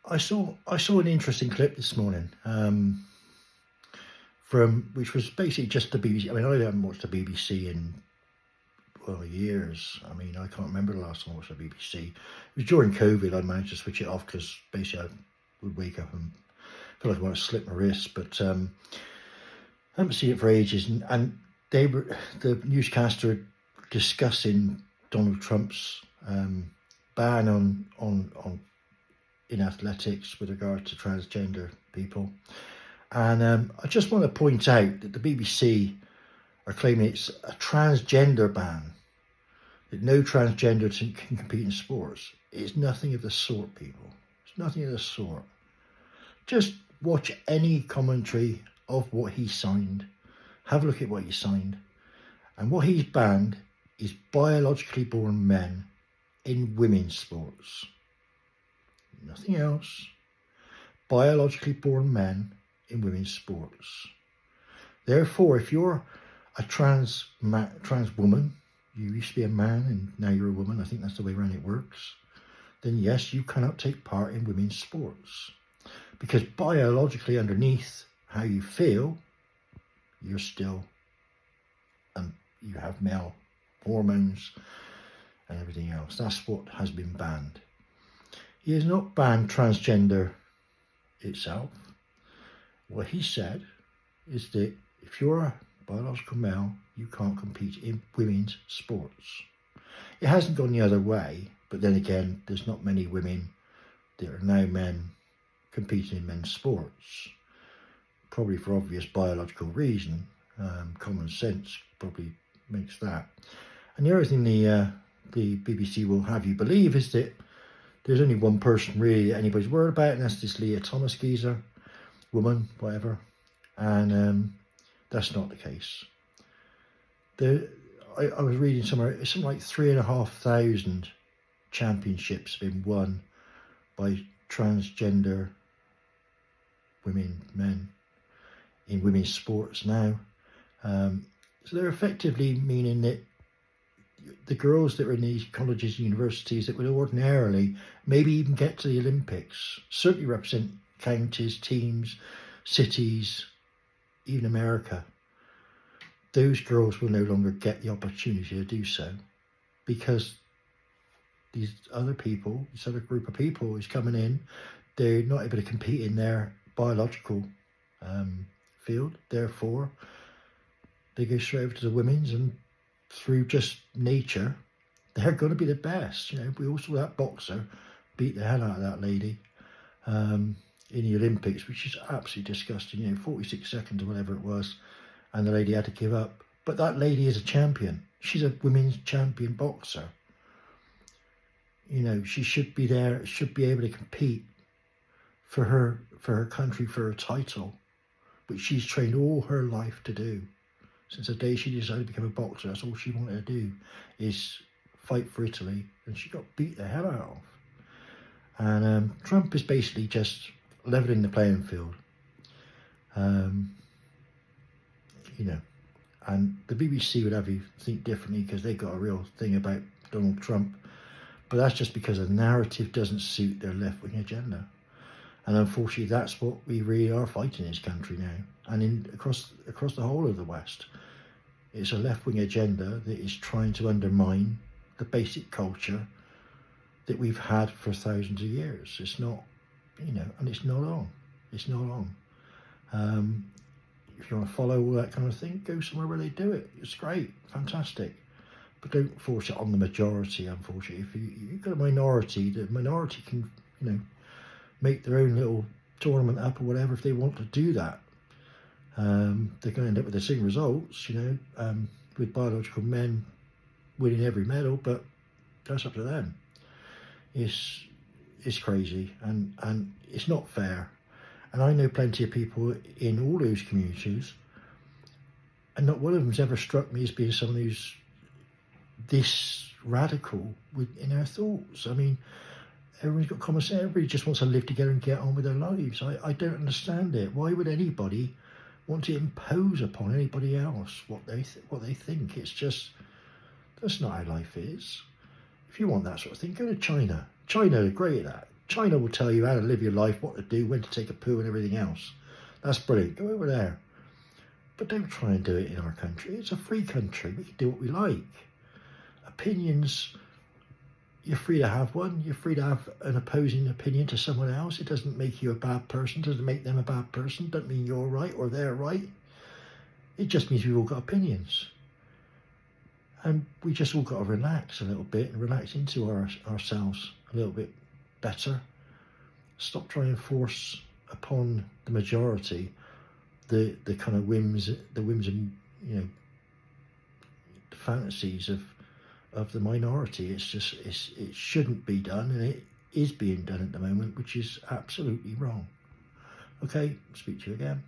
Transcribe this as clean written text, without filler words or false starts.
I saw an interesting clip this morning, from which was basically just the BBC. I mean, I haven't watched the BBC in years. I mean, I can't remember the last time I watched the BBC. It was during COVID. I managed to switch it off because basically I would wake up and feel like I want to slip my wrist. But I haven't seen it for ages, and they were the newscaster discussing Donald Trump's ban on in athletics with regard to transgender people. And I just want to point out that the BBC are claiming it's a transgender ban, that no transgender can compete in sports. It's nothing of the sort, people. It's nothing of the sort. Just watch any commentary of what he signed. Have a look at what he signed. And what he's banned is biologically born men in women's sports. Nothing else. Biologically born men in women's sports. Therefore, if you're a trans woman, you used to be a man and now you're a woman, I think that's the way around it works, then yes, you cannot take part in women's sports. Because biologically underneath how you feel, you're still, you have male hormones and everything else. That's what has been banned. He has not banned transgender itself. What he said is that if you're a biological male, you can't compete in women's sports. It hasn't gone the other way, but then again, there's not many women that are now men competing in men's sports. Probably for obvious biological reason. Common sense probably makes that. And the other thing the BBC will have you believe is that there's only one person really that anybody's worried about, and that's this Leah Thomas geezer, woman, whatever. And that's not the case. I was reading somewhere, it's something like 3,500 championships have been won by transgender women, men in women's sports now. So they're effectively meaning that the girls that are in these colleges and universities that would ordinarily maybe even get to the Olympics, certainly represent counties, teams, cities, even America, those girls will no longer get the opportunity to do so because these other people, this other group of people is coming in, they're not able to compete in their biological field. Therefore, they go straight over to the women's, and through just nature, they're going to be the best. You know, we also that boxer beat the hell out of that lady in the Olympics, which is absolutely disgusting. You know, 46 seconds or whatever it was, and the lady had to give up. But that lady is a champion. She's a women's champion boxer. You know, she should be there, should be able to compete for her country, for her title, which she's trained all her life to do. Since the day she decided to become a boxer, that's all she wanted to do, is fight for Italy, and she got beat the hell out of. And Trump is basically just levelling the playing field. You know, and the BBC would have you think differently because they got a real thing about Donald Trump, but that's just because the narrative doesn't suit their left-wing agenda. And unfortunately, that's what we really are fighting in this country now, and across the whole of the West. It's a left-wing agenda that is trying to undermine the basic culture that we've had for thousands of years. It's not, you know, and it's not on. It's not on. If you want to follow all that kind of thing, go somewhere where they do it. It's great, fantastic. But don't force it on the majority, unfortunately. If you've got a minority, the minority can, you know, make their own little tournament up or whatever if they want to do that. They're going to end up with the same results, you know, with biological men winning every medal, but that's up to them. It's crazy and it's not fair. And I know plenty of people in all those communities, and not one of them's ever struck me as being someone who's this radical in their thoughts. I mean, everyone's got common sense. Everybody just wants to live together and get on with their lives. I don't understand it. Why would anybody want to impose upon anybody else what they think? It's just, that's not how life is. If you want that sort of thing, go to China. China are great at that. China will tell you how to live your life, what to do, when to take a poo and everything else. That's brilliant. Go over there. But don't try and do it in our country. It's a free country. We can do what we like. Opinions, you're free to have one. You're free to have an opposing opinion to someone else. It doesn't make you a bad person. It doesn't make them a bad person. It doesn't mean you're right or they're right. It just means we've all got opinions. And we just all got to relax a little bit and relax into ourselves a little bit better. Stop trying to force upon the majority the kind of whims and the fantasies of the minority. It shouldn't be done, and it is being done at the moment, which is absolutely wrong. Okay, speak to you again.